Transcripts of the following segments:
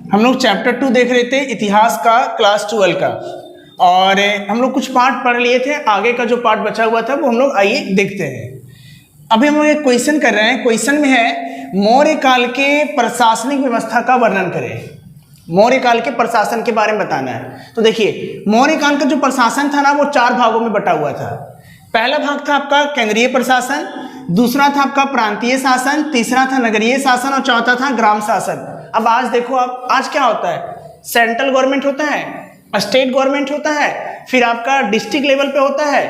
हम लोग चैप्टर 2 देख रहे थे इतिहास का क्लास 12 का, और हम लोग कुछ पार्ट पढ़ लिए थे। आगे का जो पार्ट बचा हुआ था वो हम लोग आइए देखते हैं। अभी हम लोग एक क्वेश्चन कर रहे हैं। क्वेश्चन में है मौर्य काल के प्रशासनिक व्यवस्था का वर्णन करें। मौर्य काल के प्रशासन के बारे में बताना है। तो देखिए मौर्य काल का जो प्रशासन था ना वो 4 भागों में बटा हुआ था। पहला भाग था आपका केंद्रीय प्रशासन, दूसरा था आपका प्रांतीय शासन, तीसरा था नगरीय शासन और चौथा था ग्राम शासन। अब आज देखो आप, आज क्या होता है, सेंट्रल गवर्नमेंट होता है, स्टेट गवर्नमेंट होता है, फिर आपका डिस्ट्रिक्ट लेवल पे होता है,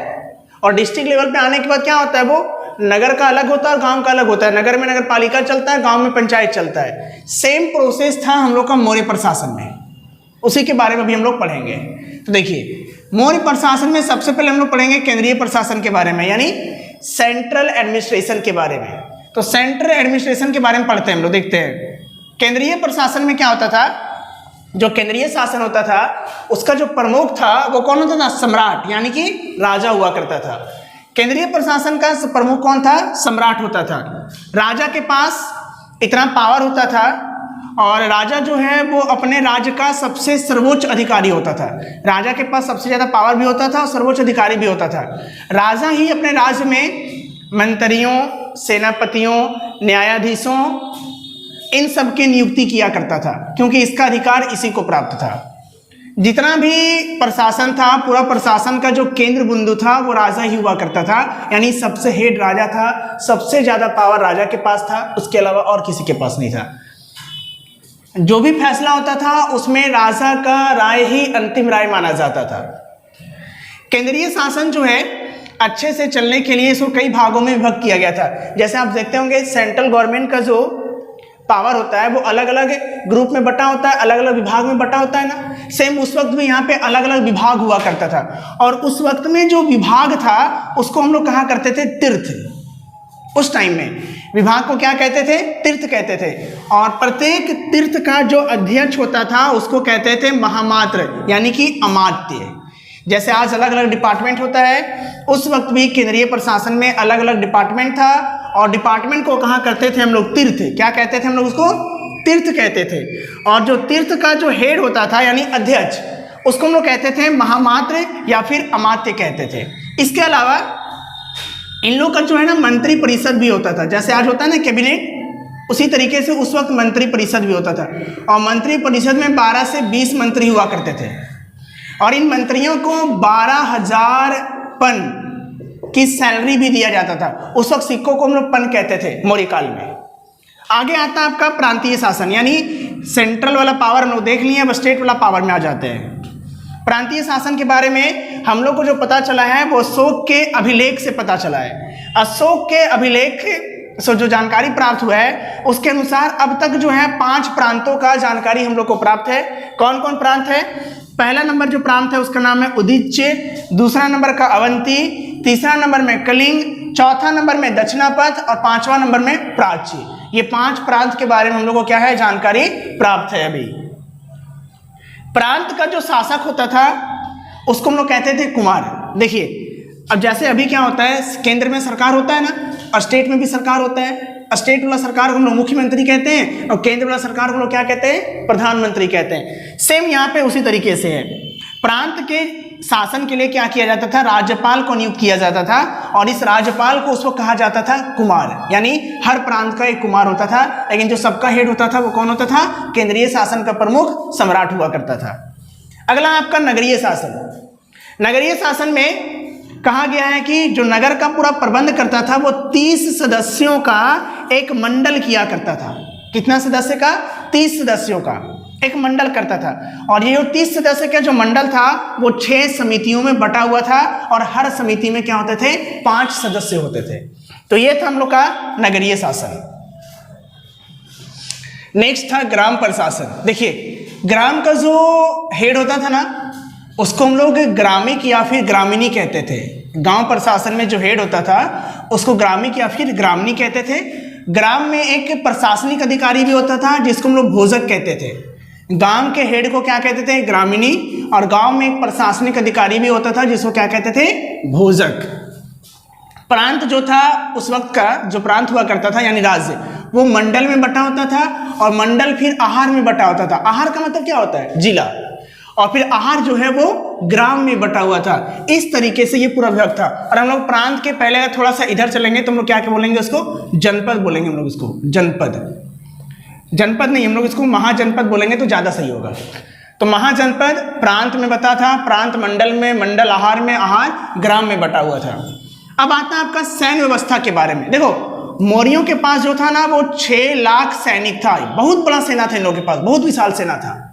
और डिस्ट्रिक्ट लेवल पे आने के बाद क्या होता है, वो नगर का अलग होता है और गांव का अलग होता है। नगर में नगर पालिका चलता है, गांव में पंचायत चलता है। सेम प्रोसेस था हम लोग का मौर्य प्रशासन में, उसी के बारे में भी हम लोग पढ़ेंगे। तो देखिए मौर्य प्रशासन में सबसे पहले हम लोग पढ़ेंगे केंद्रीय प्रशासन के बारे में, यानी सेंट्रल एडमिनिस्ट्रेशन के बारे में। तो सेंट्रल एडमिनिस्ट्रेशन के बारे में पढ़ते हैं हम लोग, देखते हैं केंद्रीय प्रशासन में क्या होता था। जो केंद्रीय शासन होता था उसका जो प्रमुख था वो कौन होता था, सम्राट, यानी कि राजा हुआ करता था। केंद्रीय प्रशासन का प्रमुख कौन था, सम्राट होता था। राजा के पास इतना पावर होता था, और राजा जो है वो अपने राज्य का सबसे सर्वोच्च अधिकारी होता था। राजा के पास सबसे ज्यादा पावर भी होता था और सर्वोच्च अधिकारी भी होता था। राजा ही अपने राज्य में मंत्रियों, सेनापतियों, न्यायाधीशों, इन सब की नियुक्ति किया करता था, क्योंकि इसका अधिकार इसी को प्राप्त था। जितना भी प्रशासन था, पूरा प्रशासन का जो केंद्र बिंदु था वो राजा ही हुआ करता था, यानी सबसे हेड राजा था, सबसे ज्यादा पावर राजा के पास था, उसके अलावा और किसी के पास नहीं था। जो भी फैसला होता था उसमें राजा का राय ही अंतिम राय माना जाता था। केंद्रीय शासन जो है अच्छे से चलने के लिए इसको कई भागों में विभक्त किया गया था। जैसे आप देखते होंगे सेंट्रल गवर्नमेंट का जो पावर होता है वो अलग अलग ग्रुप में बटा होता है, अलग अलग विभाग में बटा होता है ना। सेम उस वक्त भी यहाँ पे अलग अलग विभाग हुआ करता था, और उस वक्त में जो विभाग था उसको हम लोग कहा करते थे तीर्थ। उस टाइम में विभाग को क्या कहते थे, तीर्थ कहते थे। और प्रत्येक तीर्थ का जो अध्यक्ष होता था उसको कहते थे महामात्र, यानी कि अमात्य। जैसे आज अलग अलग डिपार्टमेंट होता है, उस वक्त भी केंद्रीय प्रशासन में अलग अलग डिपार्टमेंट था, और डिपार्टमेंट को कहा करते थे हम लोग तीर्थ। क्या कहते थे हम लोग उसको, तीर्थ कहते थे। और जो तीर्थ का जो हेड होता था यानी अध्यक्ष, उसको हम लोग कहते थे महामात्र या फिर अमात्य कहते थे। इसके अलावा इन लोग का जो है ना मंत्री परिषद भी होता था। जैसे आज होता है ना कैबिनेट, उसी तरीके से उस वक्त मंत्री परिषद भी होता था। और मंत्री परिषद में 12 से 20 मंत्री हुआ करते थे, और इन मंत्रियों को 12,000 पन की सैलरी भी दिया जाता था। उस वक्त सिक्कों को हम लोग पन कहते थे मौर्य काल में। आगे आता है आपका प्रांतीय शासन, यानी सेंट्रल वाला पावर हम लोग देख लिए, अब स्टेट वाला पावर में आ जाते हैं। प्रांतीय शासन के बारे में हम लोग को जो पता चला है वो अशोक के अभिलेख से पता चला है। अशोक के अभिलेख से जो जानकारी प्राप्त हुआ है उसके अनुसार अब तक जो है 5 प्रांतों का जानकारी हम लोग को प्राप्त है। कौन कौन प्रांत है, पहला नंबर जो प्रांत है उसका नाम है उदीच्य, दूसरा नंबर का अवंती, तीसरा नंबर में कलिंग, चौथा नंबर में दक्षिणापथ और 5वां नंबर में प्राची। ये 5 प्रांत के बारे में हम लोग को क्या है, जानकारी प्राप्त है। अभी प्रांत का जो शासक होता था उसको हम लोग कहते थे कुमार। देखिए अब जैसे अभी क्या होता है, केंद्र में सरकार होता है ना, और स्टेट में भी सरकार होता है। स्टेट वाला सरकार को हम लोग मुख्यमंत्री कहते हैं, और केंद्र वाला सरकार को हम लोग क्या कहते हैं, प्रधानमंत्री कहते हैं। सेम यहाँ पे उसी तरीके से है। प्रांत के शासन के लिए क्या किया जाता था, राज्यपाल को नियुक्त किया जाता था, और इस राज्यपाल को उसको कहा जाता था कुमार, यानी हर प्रांत का एक कुमार होता था। लेकिन जो सबका हेड होता था वो कौन होता था, केंद्रीय शासन का प्रमुख सम्राट हुआ करता था। अगला आपका नगरीय शासन। नगरीय शासन में कहा गया है कि जो नगर का पूरा प्रबंध करता था वो 30 सदस्यों का एक मंडल किया करता था। कितना सदस्य का, 30 सदस्यों का एक मंडल करता था। और ये जो 30 सदस्य का जो मंडल था वो 6 समितियों में बटा हुआ था, और हर समिति में क्या होते थे, 5 सदस्य होते थे। तो ये था हम लोग का नगरीय शासन। नेक्स्ट था ग्राम प्रशासन। देखिए ग्राम का जो हेड होता था ना उसको हम लोग ग्रामिक या फिर ग्रामीणी कहते थे। गांव प्रशासन में जो हेड होता था उसको ग्रामिक या फिर ग्रामीणी कहते थे। ग्राम में एक प्रशासनिक अधिकारी भी होता था जिसको हम लोग भोजक कहते थे। गांव के हेड को क्या कहते थे, ग्रामीणी, और गांव में एक प्रशासनिक अधिकारी भी होता था जिसको क्या कहते थे, भोजक। प्रांत जो था उस वक्त का जो प्रांत हुआ करता था यानी राज्य, वो मंडल में बटा होता था और मंडल फिर आहार में बटा होता था। आहार का मतलब क्या होता है? जिला। और फिर आहार जो है वो ग्राम में बटा हुआ था। इस तरीके से ये पूरा विभाग था। और हम लोग प्रांत के पहले थोड़ा सा इधर चलेंगे तो हम लोग क्या क्या बोलेंगे उसको? जनपद बोलेंगे हम लोग उसको, जनपद। जनपद नहीं, हम लोग इसको महाजनपद बोलेंगे तो ज्यादा सही होगा। तो महाजनपद प्रांत में बता था, प्रांत मंडल में, मंडल आहार में, आहार ग्राम में बटा हुआ था। अब आता है आपका सैन्य व्यवस्था के बारे में। देखो मौर्यों के पास जो था ना वो 6 लाख सैनिक था। बहुत बड़ा सेना था इन लोगों के पास, बहुत विशाल सेना था।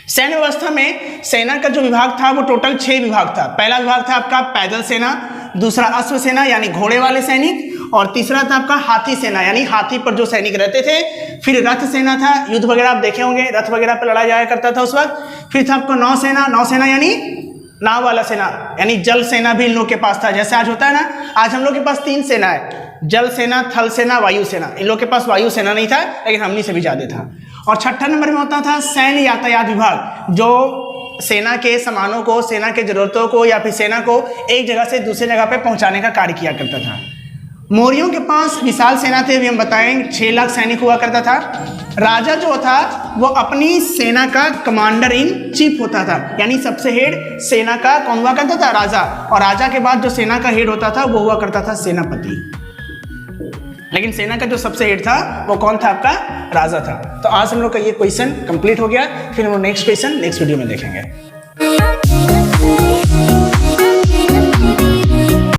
सैन्य व्यवस्था में सेना का जो विभाग था वो टोटल 6 विभाग था। पहला विभाग था आपका पैदल सेना, दूसरा अश्व सेना यानी घोड़े वाले सैनिक, और तीसरा था आपका हाथी सेना यानी हाथी पर जो सैनिक रहते थे। फिर रथ सेना था, युद्ध वगैरह आप देखे होंगे, रथ वगैरह पर लड़ा जाया करता था उस वक्त। फिर था आपको नौसेना, नौसेना यानी नाव वाला सेना, यानी जल सेना भी इन लोग के पास था। जैसे आज होता है ना, आज हम लोग के पास 3 सेना है, जल सेना, थल सेना, वायु सेना। इन लोग के पास वायु सेना नहीं था, लेकिन हमनी से भी ज्यादा था। और 6ठा नंबर में होता था सैन्य यातायात विभाग, जो सेना के सामानों को, सेना के जरूरतों को या फिर सेना को एक जगह से दूसरी जगह पे पहुंचाने का कार्य किया करता था। मौर्यों के पास विशाल सेना थे, अभी हम बताएंगे 6 लाख सैनिक हुआ करता था। राजा जो था वो अपनी सेना का कमांडर इन चीफ होता था, यानी सबसे हेड सेना का कौन हुआ करता था? राजा। और राजा के बाद जो सेना का हेड होता था वो हुआ करता था सेनापति। लेकिन सेना का जो सबसे हेड था वो कौन था? आपका राजा था। तो आज हम लोग का ये क्वेश्चन कंप्लीट हो गया। फिर हम लोग नेक्स्ट क्वेश्चन नेक्स्ट वीडियो में देखेंगे।